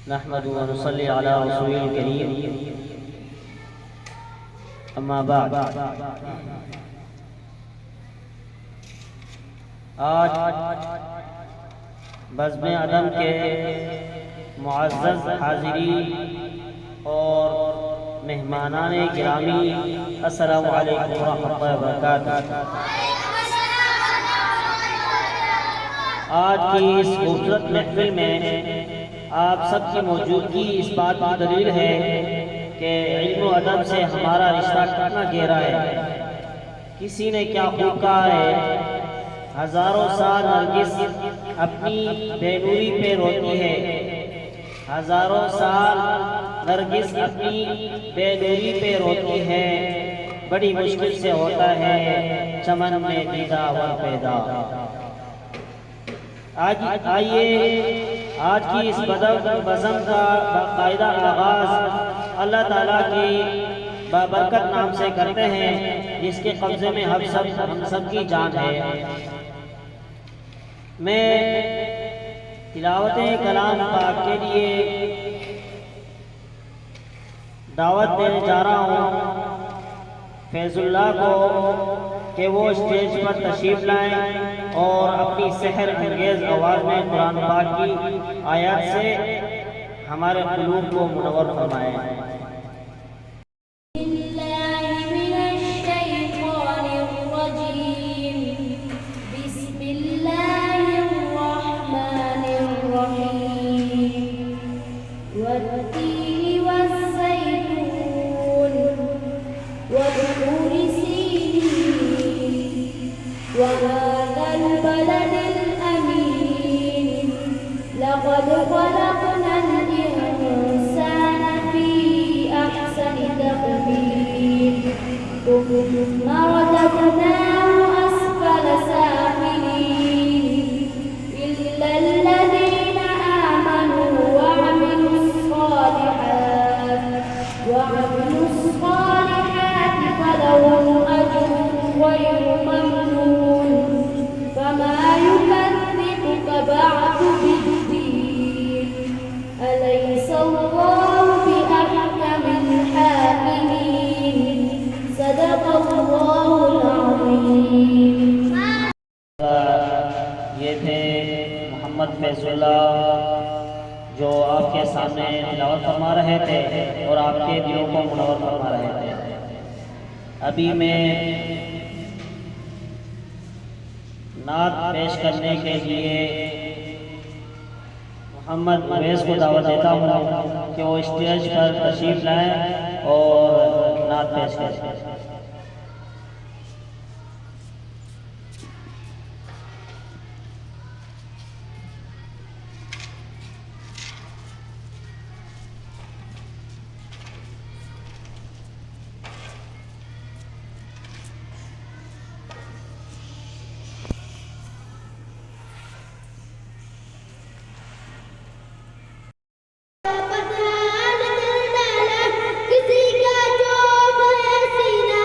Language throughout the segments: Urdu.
نحمد و نصلی علی رسول الکریم، اما بعد۔ آج بزم ادب کے معزز حاضرین اور مہمانان گرامی، السلام علیکم ورحمۃ اللہ وبرکاتہ۔ آج کی اس خوبصورت محفل میں آپ سب کی موجودگی اس بات کی دلیل ہے کہ علم و ادب سے ہمارا رشتہ کتنا گہرا ہے۔ کسی نے کیا خوب کہا ہے، ہزاروں سال نرگس اپنی بے نوری پہ روتی ہے، ہزاروں سال نرگس اپنی بے نوری پہ روتی ہے، بڑی مشکل سے ہوتا ہے چمن میں دیدہ ور پیدا۔ آج کی اس بزم کا باقاعدہ آغاز اللہ تعالیٰ کی بابرکت نام سے کرتے ہیں، جس کے قبضے میں ہم سب کی جان ہے۔ میں تلاوت کلام پاک کے لیے دعوت دینے جا رہا ہوں فیض اللہ کو کہ وہ اسٹیج پر تشریف لائیں اور اپنی سحر انگیز آواز میں قرآن پاک کی آیات سے ہمارے قلوب کو منور فرمائیں۔ وهذا البلد الأمين لقد خلقنا الإنسان في أحسن تقويم ثم رددناه أسفل سافلين إلا الذين آمنوا وعملوا الصالحات فلهم أجر غير ممنون فما يكذبك بعد بالدين أليس الله بأحكم الحاكمين صدق الله العظيم۔ یہ تھے محمد فیض اللہ جو آپ کے سامنے تلاوت فرما رہے تھے اور آپ کے دلوں کو منور فرما رہے تھے۔ ابھی میں نعت پیش کرنے کے لیے محمد اویس کو دعوت دیتا ہوں کہ وہ اسٹیج پر تشریف لائیں اور نعت پیش کریں۔ کسی کا جو ہے سینہ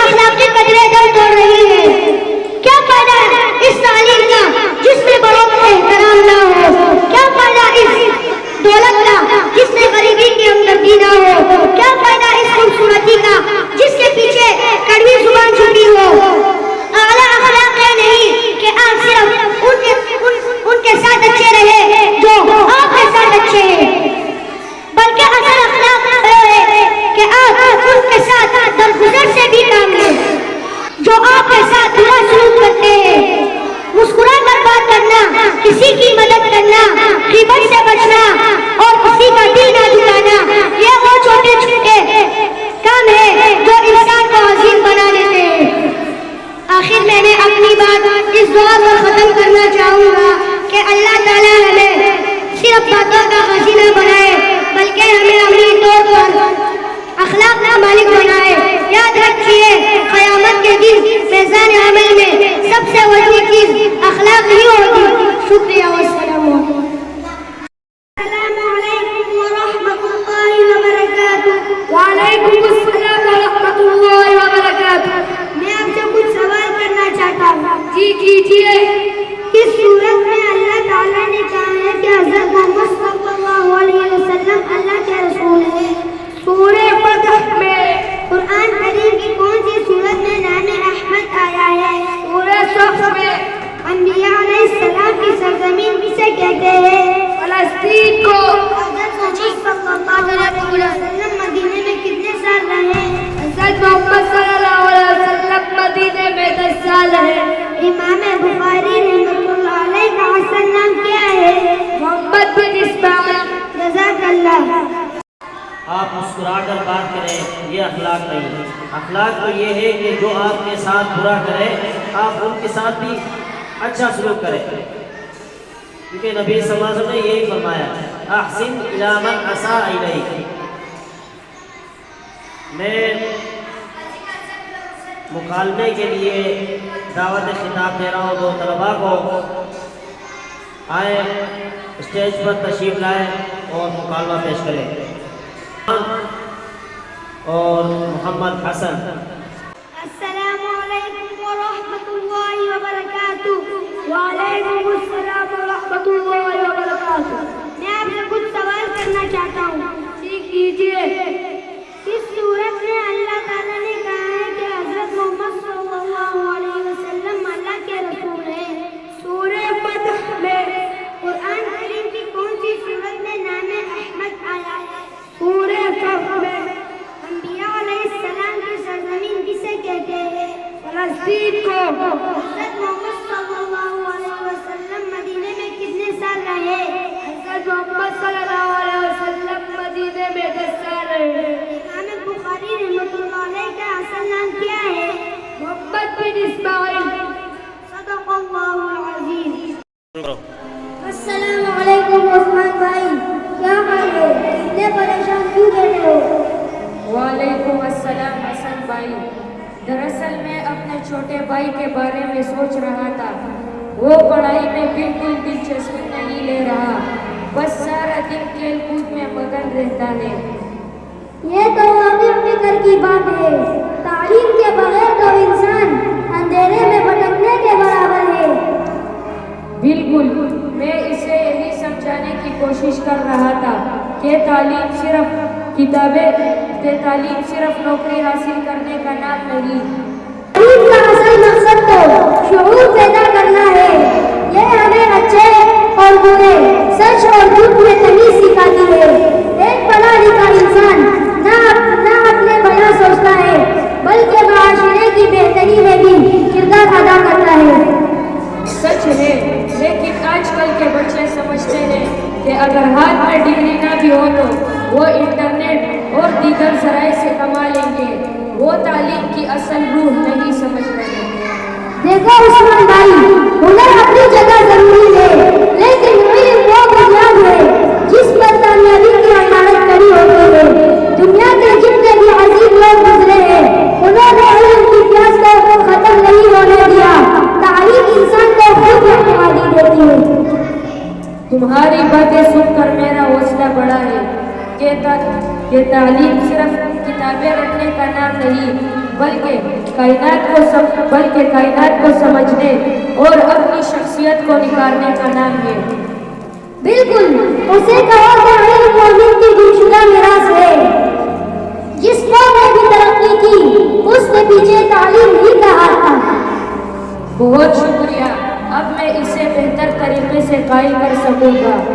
اخلاق کے قدرے دم توڑ رہی ہے۔ کیا فائدہ اس تعلیم کا جس میں بڑوں کا احترام نہ ہو؟ کیا فائدہ اس دولت کا جس میں غریبی کی ہمدردی نہ ہو؟ کیا فائدہ اس خوبصورتی کا جس کے پیچھے کڑوی زبان چھپی ہو؟ اعلیٰ اخلاق یہ نہیں کہ آپ صرف ان کے ساتھ اچھے رہے جو آپ کے ساتھ اچھے ہیں، بلکہ اصل اخلاق یہ ہے کہ آپ ان کے ساتھ درگزر سے بھی کام لیں جو آپ کے ساتھ برا سلوک کرتے ہیں۔ مسکرا کر بات کرنا، کسی کی مدد کرنا، غیبت سے بچنا اور کسی کا دل نہ دکھانا، یہ وہ چھوٹے چھوٹے کام ہیں جو انسان کو عظیم بنا دیتے ہیں۔ آخر میں اپنی بات اس دعا کو ختم کرنا چاہوں گا کہ اللہ تعالیٰ ہمیں صرف باتوں کا خزینہ بنائے بلکہ ہمیں عملی طور پر اخلاق کا مالک بنائے۔ یاد رکھیے، قیامت کے دن میزان عمل میں سب سے بڑی چیز اخلاق ہی ہوگی۔ شکریہ والسلام علیکم۔ السلام علیکم ورحمۃ اللہ وبرکاتہ۔ وعلیکم السلام ورحمۃ اللہ وبرکاتہ۔ میں آپ سے کچھ سوال کرنا چاہتا ہوں۔ جی کیجیے۔ اس صورت میں اللہ تعالیٰ نے کہا ہے کہ حضرت محمد صلی اللہ علیہ وسلم اللہ کے رسول ہیں۔ سورہ فتح میں قرآن کریم کی کون سی صورت میں نام احمد آیا ہے؟ سورہ صف میں۔ انبیاء علیہ السلام کی سرزمین کسے کہتے ہیں؟ فلسطین کو۔ حضرت محمد صلی اللہ علیہ وسلم مدینے میں کتنے سال رہے؟ حضرت محمد صلی اللہ علیہ وسلم مدینے میں 10 سال رہے۔ امام بخاری رحمۃ اللہ علیہ کا اصل نام کیا ہے؟ محمد بن اسماعیل۔ جزاک اللہ۔ آپ مسکرا کر بات کریں، یہ اخلاق نہیں۔ اخلاق تو یہ ہے کہ جو آپ کے ساتھ برا کرے آپ ان کے ساتھ بھی اچھا سلوک کریں، کیونکہ نبی صلی اللہ علیہ وسلم نے یہی فرمایا، احسن الی من اساء الیک۔ میں مکالمے کے لیے دعوت خطاب دے رہا ہوں، دو طلباء کو آئے اسٹیج پر تشریف لائیں اور مکالمہ پیش کریں۔ اور محمد حسن۔ السلام علیکم ورحمۃ اللہ وبرکاتہ۔ وعلیکم السلام ورحمۃ اللہ وبرکاتہ۔ میں آپ سے کچھ سوال کرنا چاہتا ہوں۔ جی کیجیے۔ اس صورت میں اللہ تعالیٰ نے کہا ہے کہ حضرت محمد صلی اللہ علیہ وسلم اللہ کے رسول ہیں۔ سورہ فتح میں قرآن کریم کی کون سی صورت میں نام احمد آیا ہے؟ سورہ صف میں۔ انبیاء علیہ السلام کی سرزمین کسے کہتے ہیں؟ فلسطین کو۔ حضرت محمد صلی اللہ علیہ وسلم مدینے میں کتنے سال رہے؟ حضرت محمد صلی اللہ علیہ وسلم مدینے میں 10 سال رہے۔ امام بخاری رحمۃ اللہ علیہ کا اصل نام کیا ہے؟ محمد بن اسماعیل۔ صدق اللہ العظیم۔ السلام علیکم عثمان بھائی، کیا حال ہے؟ اتنے پریشان کیوں رہتے ہو؟ وعلیکم السلام حسن بھائی، دراصل میں اپنے چھوٹے بھائی کے بارے میں سوچ رہا تھا۔ وہ پڑھائی میں بالکل دلچسپی نہیں لے رہا، بس سارا دن کھیل کود میں مگن رہتا ہے۔ یہ تو واقعی فکر کی بات ہے۔ تعلیم کے بغیر تو انسان اندھیرے میں بھٹکنے کے برابر ہے۔ بالکل، میں اسے یہی سمجھانے کی کوشش کر رہا تھا کہ تعلیم صرف نوکری حاصل کرنے کا نام نہیں۔ تعلیم کا اصل مقصد تو شعور پیدا کرنا ہے۔ یہ ہمیں اچھے اور برے، سچ اور جھوٹ میں تمیز سکھاتی ہے۔ ایک پڑھا لکھا انسان نہ اپنے بھلا سوچتا ہے بلکہ معاشرے کی بہتری میں بھی کردار ادا کرتا ہے۔ سچ ہے، لیکن آج کل کے بچے سمجھتے ہیں کہ اگر ہاتھ میں ڈگری نہ بھی ہو تو وہ انٹرنیٹ اور دیگر ذرائع سے کما لیں گے۔ وہ تعلیم کی اصل روح نہیں سمجھ رہے۔ دیکھو عثمان بھائی، ہنر اپنی جگہ ضروری ہے، لیکن علم وہ بنیاد ہے جس پر کامیابی کی عمارت کھڑی ہوتی ہے۔ دنیا کے جتنے بھی عظیم لوگ گزرے ہیں، انہوں نے علم کی پیاس کو ختم نہیں ہونے دیا۔ تعلیم انسان کو خود اعتمادی دیتی ہے۔ تمہاری باتیں سن کر میرا حوصلہ بڑھا ہے کہ تعلیم صرف کتابیں رٹنے کا نام نہیں بلکہ کائنات کو سمجھنے اور اپنی شخصیت کو نکھارنے کا نام ہے۔ بالکل، اسے کہو کہ علم مومن کی گمشدہ میراث ہے۔ جس قوم نے بھی ترقی کی اس نے پیچھے تعلیم ہی کا ہاتھ تھا۔ بہت شکریہ، اب میں اسے بہتر طریقے سے قائل کر سکوں گا۔